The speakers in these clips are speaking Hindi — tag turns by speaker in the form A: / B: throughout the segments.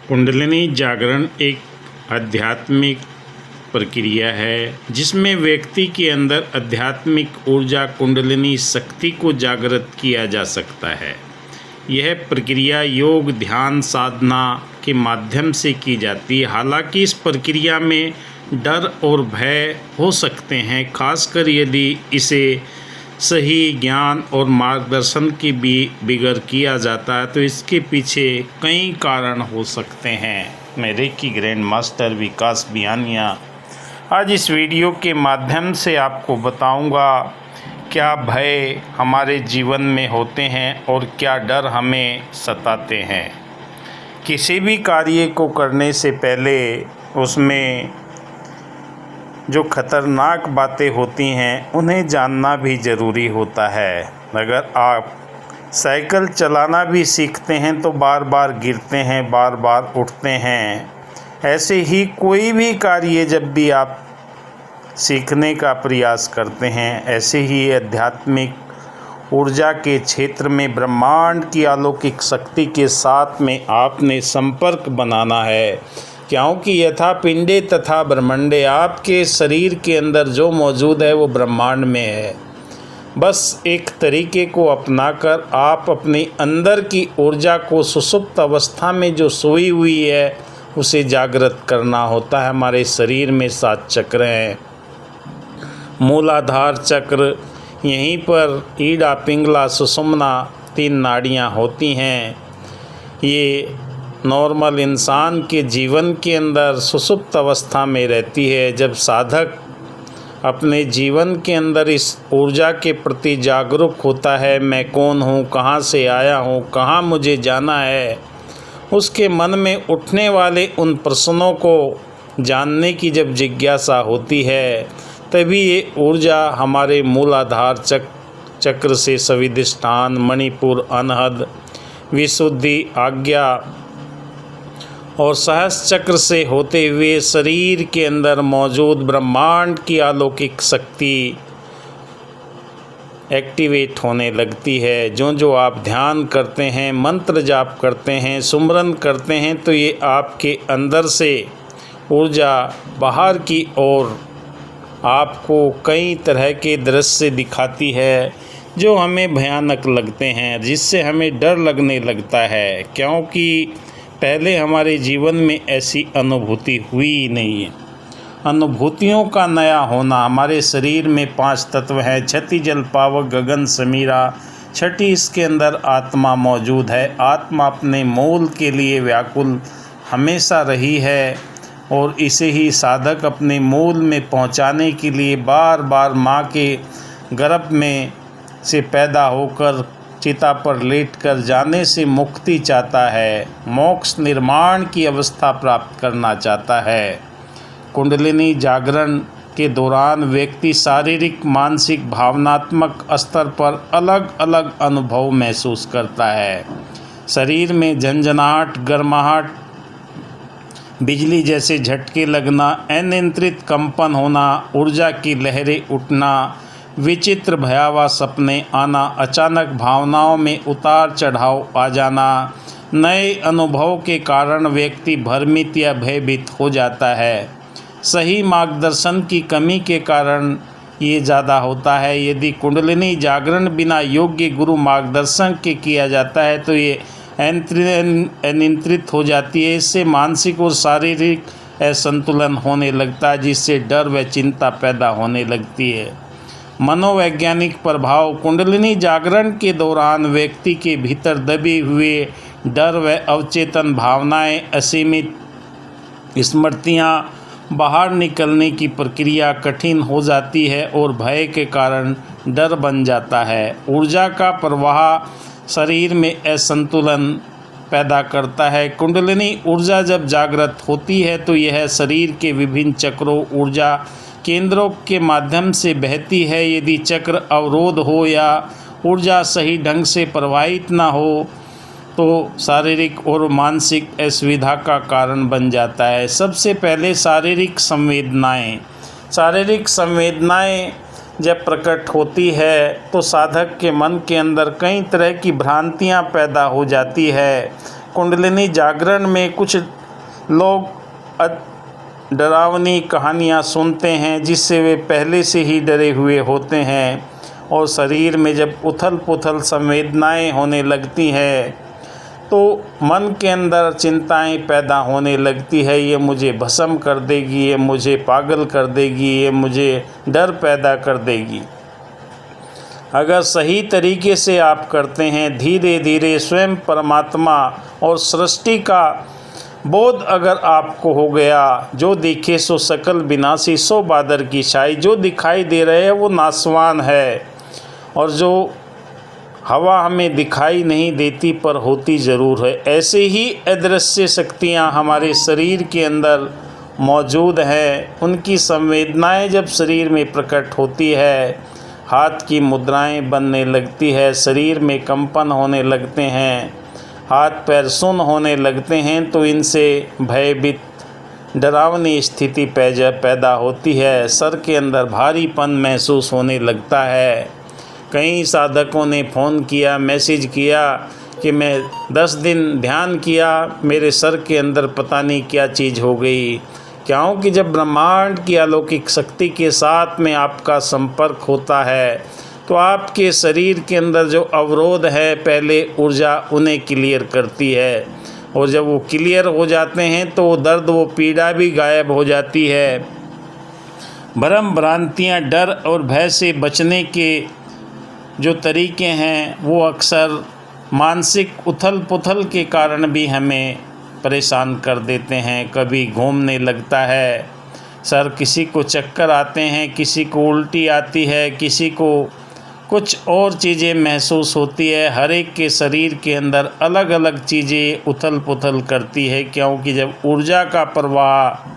A: कुंडलिनी जागरण एक आध्यात्मिक प्रक्रिया है जिसमें व्यक्ति के अंदर आध्यात्मिक ऊर्जा कुंडलिनी शक्ति को जागृत किया जा सकता है। यह प्रक्रिया योग ध्यान साधना के माध्यम से की जाती है। हालांकि इस प्रक्रिया में डर और भय हो सकते हैं, खासकर यदि इसे सही ज्ञान और मार्गदर्शन के बगैर किया जाता है तो इसके पीछे कई कारण हो सकते हैं। मैं रेकी ग्रैंड मास्टर विकास बियानिया आज इस वीडियो के माध्यम से आपको बताऊंगा क्या भय हमारे जीवन में होते हैं और क्या डर हमें सताते हैं। किसी भी कार्य को करने से पहले उसमें जो खतरनाक बातें होती हैं उन्हें जानना भी ज़रूरी होता है। अगर आप साइकिल चलाना भी सीखते हैं तो बार बार गिरते हैं, बार बार उठते हैं। ऐसे ही कोई भी कार्य जब भी आप सीखने का प्रयास करते हैं, ऐसे ही आध्यात्मिक ऊर्जा के क्षेत्र में ब्रह्मांड की अलौकिक शक्ति के साथ में आपने संपर्क बनाना है, क्योंकि यथा पिंडे तथा ब्रह्मांडे, आपके शरीर के अंदर जो मौजूद है वो ब्रह्मांड में है। बस एक तरीके को अपनाकर आप अपने अंदर की ऊर्जा को सुषुप्त अवस्था में जो सोई हुई है उसे जागृत करना होता है। हमारे शरीर में 7 चक्र हैं। मूलाधार चक्र, यहीं पर ईड़ा पिंगला सुषुम्ना 3 नाड़ियाँ होती हैं। ये नॉर्मल इंसान के जीवन के अंदर सुषुप्त अवस्था में रहती है। जब साधक अपने जीवन के अंदर इस ऊर्जा के प्रति जागरूक होता है, मैं कौन हूँ, कहाँ से आया हूँ, कहाँ मुझे जाना है, उसके मन में उठने वाले उन प्रश्नों को जानने की जब जिज्ञासा होती है, तभी ये ऊर्जा हमारे मूलाधार चक्र से स्वादिष्ठान, मणिपुर, अनहद, विशुद्धि, आज्ञा और सहस्त्र चक्र से होते हुए शरीर के अंदर मौजूद ब्रह्मांड की अलौकिक शक्ति एक्टिवेट होने लगती है। जो आप ध्यान करते हैं, मंत्र जाप करते हैं, सुमरन करते हैं, तो ये आपके अंदर से ऊर्जा बाहर की ओर आपको कई तरह के दृश्य दिखाती है जो हमें भयानक लगते हैं, जिससे हमें डर लगने लगता है, क्योंकि पहले हमारे जीवन में ऐसी अनुभूति हुई नहीं है। अनुभूतियों का नया होना। हमारे शरीर में 5 तत्व हैं, क्षति, जल, पावक, गगन, समीरा। छठी इसके अंदर आत्मा मौजूद है। आत्मा अपने मूल के लिए व्याकुल हमेशा रही है और इसे ही साधक अपने मूल में पहुंचाने के लिए बार बार माँ के गर्भ में से पैदा होकर चिता पर लेटकर जाने से मुक्ति चाहता है, मोक्ष निर्माण की अवस्था प्राप्त करना चाहता है। कुंडलिनी जागरण के दौरान व्यक्ति शारीरिक, मानसिक, भावनात्मक स्तर पर अलग अलग अनुभव महसूस करता है। शरीर में झंझनाहट, गर्माहट, बिजली जैसे झटके लगना, अनियंत्रित कंपन होना, ऊर्जा की लहरें उठना, विचित्र भयावह सपने आना, अचानक भावनाओं में उतार चढ़ाव आ जाना। नए अनुभव के कारण व्यक्ति भ्रमित या भयभीत हो जाता है। सही मार्गदर्शन की कमी के कारण ये ज़्यादा होता है। यदि कुंडलिनी जागरण बिना योग्य गुरु मार्गदर्शन के किया जाता है तो ये अनियंत्रित हो जाती है। इससे मानसिक और शारीरिक असंतुलन होने लगता है, जिससे डर व चिंता पैदा होने लगती है। मनोवैज्ञानिक प्रभाव। कुंडलिनी जागरण के दौरान व्यक्ति के भीतर दबे हुए डर व अवचेतन भावनाएं, असीमित स्मृतियां बाहर निकलने की प्रक्रिया कठिन हो जाती है और भय के कारण डर बन जाता है। ऊर्जा का प्रवाह शरीर में असंतुलन पैदा करता है। कुंडलिनी ऊर्जा जब जागृत होती है तो यह शरीर के विभिन्न चक्रों, ऊर्जा केंद्रों के माध्यम से बहती है। यदि चक्र अवरोध हो या ऊर्जा सही ढंग से प्रवाहित ना हो तो शारीरिक और मानसिक असुविधा का कारण बन जाता है। सबसे पहले शारीरिक संवेदनाएं जब प्रकट होती है तो साधक के मन के अंदर कई तरह की भ्रांतियां पैदा हो जाती है। कुंडलिनी जागरण में कुछ लोग डरावनी कहानियाँ सुनते हैं जिससे वे पहले से ही डरे हुए होते हैं, और शरीर में जब उथल पुथल संवेदनाएं होने लगती हैं तो मन के अंदर चिंताएं पैदा होने लगती है। ये मुझे भस्म कर देगी, ये मुझे पागल कर देगी, ये मुझे डर पैदा कर देगी। अगर सही तरीके से आप करते हैं, धीरे धीरे स्वयं परमात्मा और सृष्टि का बोध अगर आपको हो गया, जो देखे सो सकल विनाशी सो बादर की छाई, जो दिखाई दे रहे हैं वो नासवान है, और जो हवा हमें दिखाई नहीं देती पर होती ज़रूर है, ऐसे ही अदृश्य शक्तियाँ हमारे शरीर के अंदर मौजूद हैं। उनकी संवेदनाएं जब शरीर में प्रकट होती है, हाथ की मुद्राएं बनने लगती है, शरीर में कंपन होने लगते हैं, हाथ पैर सुन्न होने लगते हैं, तो इनसे भयभीत डरावनी स्थिति पैदा होती है। सर के अंदर भारीपन महसूस होने लगता है। कई साधकों ने फ़ोन किया, मैसेज किया कि मैं 10 दिन ध्यान किया, मेरे सर के अंदर पता नहीं क्या चीज़ हो गई। क्योंकि जब ब्रह्मांड की अलौकिक शक्ति के साथ में आपका संपर्क होता है तो आपके शरीर के अंदर जो अवरोध है, पहले ऊर्जा उन्हें क्लियर करती है, और जब वो क्लियर हो जाते हैं तो वो दर्द, वो पीड़ा भी गायब हो जाती है। भ्रम भ्रांतियाँ, डर और भय से बचने के जो तरीके हैं वो अक्सर मानसिक उथल पुथल के कारण भी हमें परेशान कर देते हैं। कभी घूमने लगता है सर, किसी को चक्कर आते हैं, किसी को उल्टी आती है, किसी को कुछ और चीज़ें महसूस होती है। हर एक के शरीर के अंदर अलग अलग चीज़ें उथल पुथल करती है, क्योंकि जब ऊर्जा का प्रवाह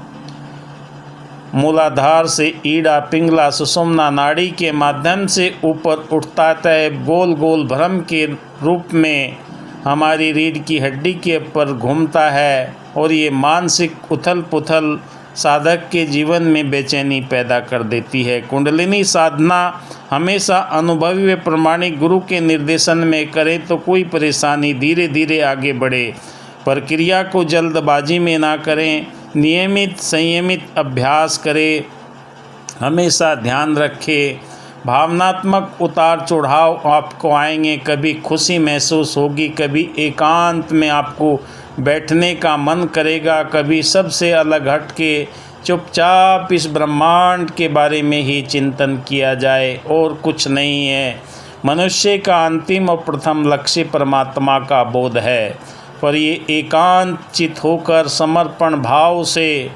A: मूलाधार से ईड़ा, पिंगला, सुषुम्ना नाड़ी के माध्यम से ऊपर उठता है, गोल गोल भ्रम के रूप में हमारी रीढ़ की हड्डी के ऊपर घूमता है, और ये मानसिक उथल पुथल साधक के जीवन में बेचैनी पैदा कर देती है। कुंडलिनी साधना हमेशा अनुभवी व प्रमाणिक गुरु के निर्देशन में करें तो कोई परेशानी धीरे धीरे आगे बढ़े। प्रक्रिया को जल्दबाजी में ना करें, नियमित संयमित अभ्यास करें, हमेशा ध्यान रखें। भावनात्मक उतार चढ़ाव आपको आएंगे, कभी खुशी महसूस होगी, कभी एकांत में आपको बैठने का मन करेगा, कभी सबसे अलग हट के चुपचाप इस ब्रह्मांड के बारे में ही चिंतन किया जाए और कुछ नहीं है। मनुष्य का अंतिम और प्रथम लक्ष्य परमात्मा का बोध है, पर ये एकांत चित होकर समर्पण भाव से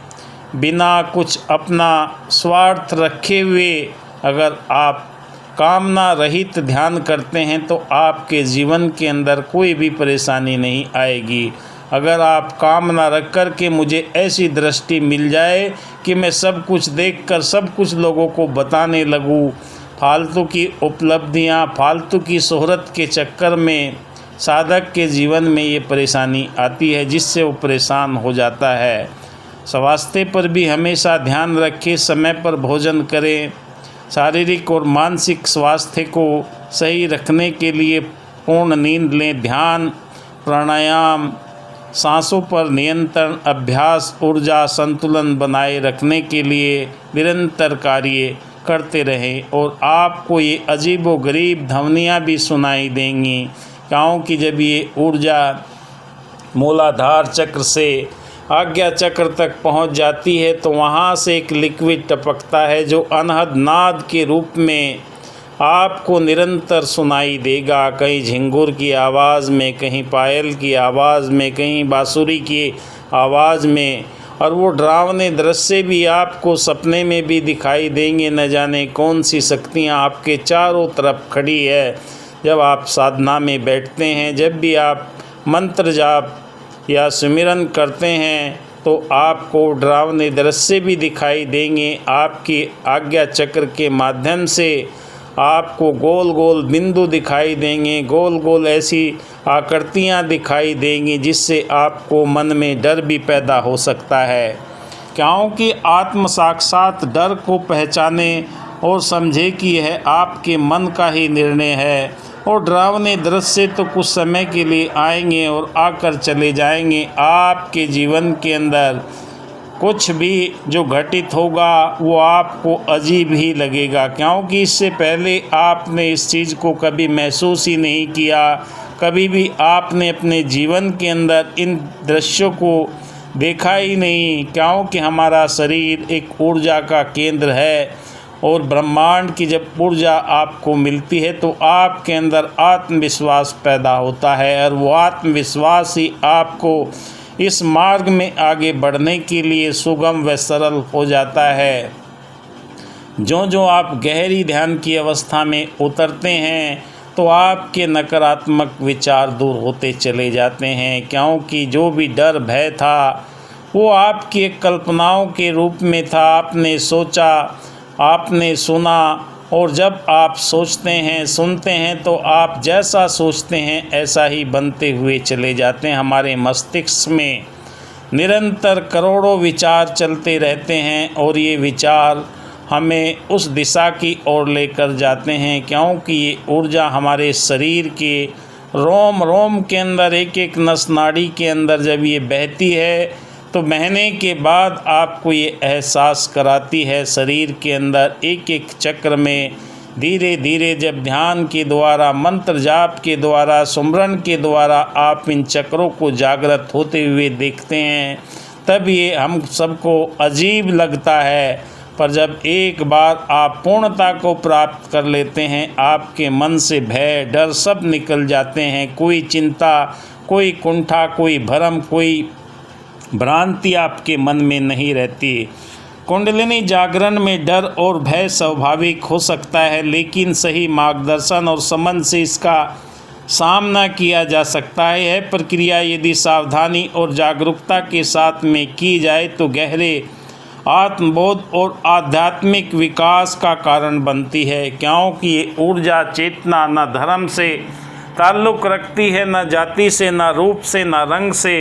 A: बिना कुछ अपना स्वार्थ रखे हुए अगर आप कामना रहित ध्यान करते हैं तो आपके जीवन के अंदर कोई भी परेशानी नहीं आएगी। अगर आप कामना रख कर के मुझे ऐसी दृष्टि मिल जाए कि मैं सब कुछ देखकर सब कुछ लोगों को बताने लगूं, फालतू की उपलब्धियां, फालतू की शोहरत के चक्कर में साधक के जीवन में ये परेशानी आती है, जिससे वो परेशान हो जाता है। स्वास्थ्य पर भी हमेशा ध्यान रखें, समय पर भोजन करें। शारीरिक और मानसिक स्वास्थ्य को सही रखने के लिए पूर्ण नींद लें, ध्यान, प्राणायाम, सांसों पर नियंत्रण, अभ्यास, ऊर्जा संतुलन बनाए रखने के लिए निरंतर कार्य करते रहें। और आपको ये अजीबोगरीब ध्वनियाँ भी सुनाई देंगी, क्योंकि जब ये ऊर्जा मूलाधार चक्र से आज्ञा चक्र तक पहुंच जाती है तो वहां से एक लिक्विड टपकता है जो अनहद नाद के रूप में आपको निरंतर सुनाई देगा। कहीं झिंगुर की आवाज़ में, कहीं पायल की आवाज़ में, कहीं बांसुरी की आवाज़ में, और वो डरावने दृश्य भी आपको सपने में भी दिखाई देंगे। न जाने कौन सी शक्तियाँ आपके चारों तरफ खड़ी है। जब आप साधना में बैठते हैं, जब भी आप मंत्र जाप या सुमिरन करते हैं तो आपको डरावने दृश्य भी दिखाई देंगे। आपकी आज्ञा चक्र के माध्यम से आपको गोल गोल बिंदु दिखाई देंगे, गोल गोल ऐसी आकृतियाँ दिखाई देंगी जिससे आपको मन में डर भी पैदा हो सकता है। क्योंकि आत्म साक्षात डर को पहचाने और समझे कि यह आपके मन का ही निर्णय है। और डरावने दृश्य तो कुछ समय के लिए आएंगे और आकर चले जाएंगे। आपके जीवन के अंदर कुछ भी जो घटित होगा वो आपको अजीब ही लगेगा, क्योंकि इससे पहले आपने इस चीज़ को कभी महसूस ही नहीं किया। कभी भी आपने अपने जीवन के अंदर इन दृश्यों को देखा ही नहीं, क्योंकि हमारा शरीर एक ऊर्जा का केंद्र है और ब्रह्मांड की जब ऊर्जा आपको मिलती है तो आपके अंदर आत्मविश्वास पैदा होता है और वो आत्मविश्वास ही आपको इस मार्ग में आगे बढ़ने के लिए सुगम व सरल हो जाता है। जो जो आप गहरी ध्यान की अवस्था में उतरते हैं तो आपके नकारात्मक विचार दूर होते चले जाते हैं, क्योंकि जो भी डर भय था वो आपकी कल्पनाओं के रूप में था। आपने सोचा, आपने सुना, और जब आप सोचते हैं सुनते हैं तो आप जैसा सोचते हैं ऐसा ही बनते हुए चले जाते हैं। हमारे मस्तिष्क में निरंतर करोड़ों विचार चलते रहते हैं और ये विचार हमें उस दिशा की ओर लेकर जाते हैं, क्योंकि ये ऊर्जा हमारे शरीर के रोम रोम के अंदर, एक एक नस नाड़ी के अंदर जब ये बहती है तो बहने के बाद आपको ये एहसास कराती है शरीर के अंदर एक एक चक्र में धीरे धीरे जब ध्यान के द्वारा, मंत्र जाप के द्वारा, सुमरन के द्वारा आप इन चक्रों को जागृत होते हुए देखते हैं, तब ये हम सबको अजीब लगता है। पर जब एक बार आप पूर्णता को प्राप्त कर लेते हैं, आपके मन से भय डर सब निकल जाते हैं। कोई चिंता, कोई कुंठा, कोई भ्रम, कोई भ्रांति आपके मन में नहीं रहती। कुंडलिनी जागरण में डर और भय स्वाभाविक हो सकता है, लेकिन सही मार्गदर्शन और समझ से इसका सामना किया जा सकता है। यह प्रक्रिया यदि सावधानी और जागरूकता के साथ में की जाए तो गहरे आत्मबोध और आध्यात्मिक विकास का कारण बनती है, क्योंकि ये ऊर्जा चेतना न धर्म से ताल्लुक़ रखती है, न जाति से, न रूप से, न रंग से।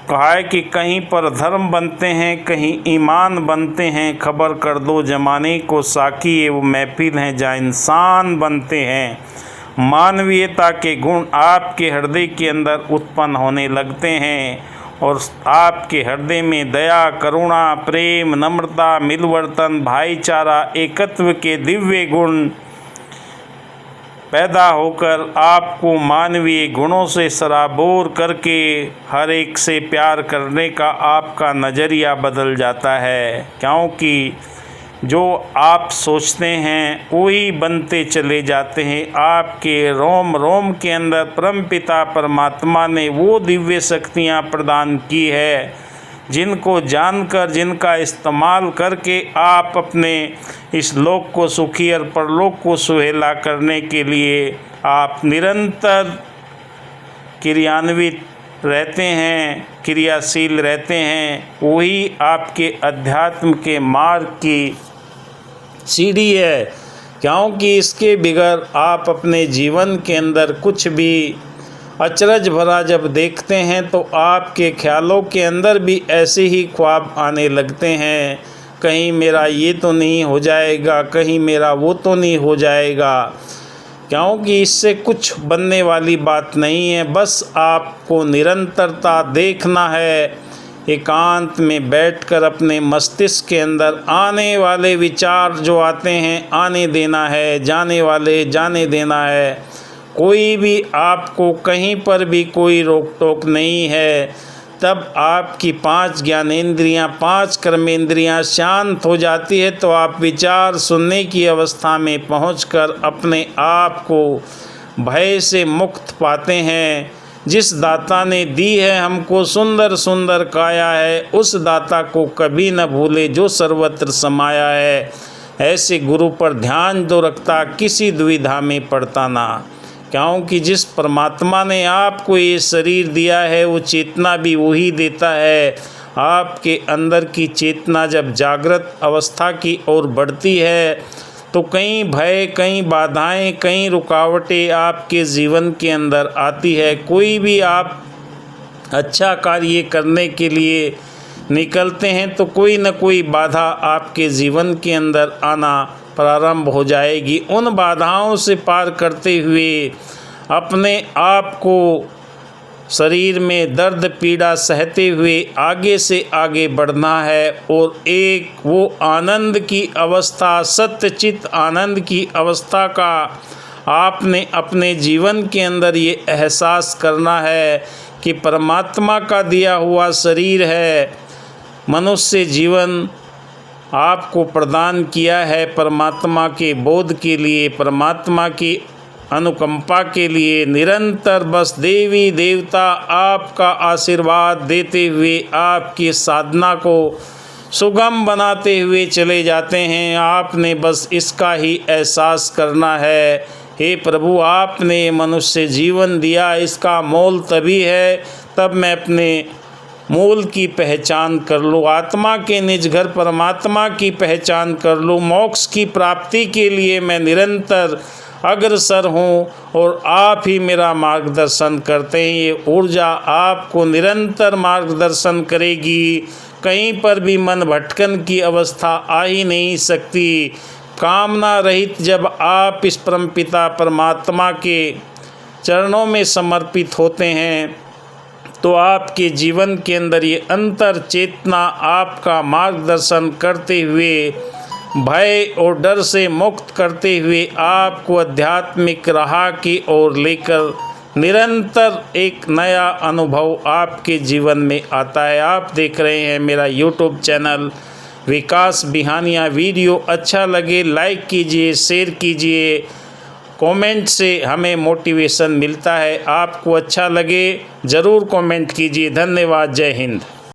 A: कहा है कि कहीं पर धर्म बनते हैं, कहीं ईमान बनते हैं। खबर कर दो ज़माने को साकी, ये वो महफिल हैं जहाँ इंसान बनते हैं। मानवीयता के गुण आपके हृदय के अंदर उत्पन्न होने लगते हैं और आपके हृदय में दया, करुणा, प्रेम, नम्रता, मिलवर्तन, भाईचारा, एकत्व के दिव्य गुण पैदा होकर आपको मानवीय गुणों से सराबोर करके हर एक से प्यार करने का आपका नज़रिया बदल जाता है, क्योंकि जो आप सोचते हैं वही बनते चले जाते हैं। आपके रोम रोम के अंदर परमपिता परमात्मा ने वो दिव्य शक्तियाँ प्रदान की है जिनको जानकर, जिनका इस्तेमाल करके आप अपने इस लोक को सुखी और परलोक को सुहेला करने के लिए आप निरंतर क्रियान्वित रहते हैं, क्रियाशील रहते हैं। वही आपके अध्यात्म के मार्ग की सीढ़ी है, क्योंकि इसके बगैर आप अपने जीवन के अंदर कुछ भी अचरज भरा जब देखते हैं तो आपके ख्यालों के अंदर भी ऐसे ही ख्वाब आने लगते हैं। कहीं मेरा ये तो नहीं हो जाएगा, कहीं मेरा वो तो नहीं हो जाएगा, क्योंकि इससे कुछ बनने वाली बात नहीं है। बस आपको निरंतरता देखना है, एकांत में बैठकर अपने मस्तिष्क के अंदर आने वाले विचार जो आते हैं आने देना है, जाने वाले जाने देना है। कोई भी आपको कहीं पर भी कोई रोक टोक नहीं है। तब आपकी 5 ज्ञानेंद्रियां, 5 कर्मेंद्रियां शांत हो जाती है तो आप विचार सुनने की अवस्था में पहुंचकर अपने आप को भय से मुक्त पाते हैं। जिस दाता ने दी है हमको सुंदर सुंदर काया है, उस दाता को कभी न भूले जो सर्वत्र समाया है। ऐसे गुरु पर ध्यान जो रखता किसी दुविधा में पड़ता ना, क्योंकि जिस परमात्मा ने आपको ये शरीर दिया है वो चेतना भी वही देता है। आपके अंदर की चेतना जब जागृत अवस्था की ओर बढ़ती है तो कई भय, कई बाधाएं, कई रुकावटें आपके जीवन के अंदर आती है। कोई भी आप अच्छा कार्य करने के लिए निकलते हैं तो कोई न कोई बाधा आपके जीवन के अंदर आना प्रारंभ हो जाएगी। उन बाधाओं से पार करते हुए अपने आप को शरीर में दर्द पीड़ा सहते हुए आगे से आगे बढ़ना है और एक वो आनंद की अवस्था, सत्यचित आनंद की अवस्था का आपने अपने जीवन के अंदर ये एहसास करना है कि परमात्मा का दिया हुआ शरीर है, मनुष्य जीवन आपको प्रदान किया है परमात्मा के बोध के लिए, परमात्मा की अनुकंपा के लिए। निरंतर बस देवी देवता आपका आशीर्वाद देते हुए आपकी साधना को सुगम बनाते हुए चले जाते हैं। आपने बस इसका ही एहसास करना है, हे प्रभु आपने मनुष्य जीवन दिया, इसका मोल तभी है तब मैं अपने मूल की पहचान कर लूँ, आत्मा के निज घर परमात्मा की पहचान कर लूँ। मोक्ष की प्राप्ति के लिए मैं निरंतर अग्रसर हूँ और आप ही मेरा मार्गदर्शन करते हैं। ये ऊर्जा आपको निरंतर मार्गदर्शन करेगी, कहीं पर भी मन भटकन की अवस्था आ ही नहीं सकती। कामना रहित जब आप इस परमपिता परमात्मा के चरणों में समर्पित होते हैं तो आपके जीवन के अंदर ये अंतर चेतना आपका मार्गदर्शन करते हुए, भय और डर से मुक्त करते हुए आपको आध्यात्मिक राह की ओर लेकर निरंतर एक नया अनुभव आपके जीवन में आता है। आप देख रहे हैं मेरा यूट्यूब चैनल विकास बिहानिया। वीडियो अच्छा लगे लाइक कीजिए, शेयर कीजिए, कमेंट से हमें मोटिवेशन मिलता है। आपको अच्छा लगे ज़रूर कमेंट कीजिए। धन्यवाद। जय हिंद।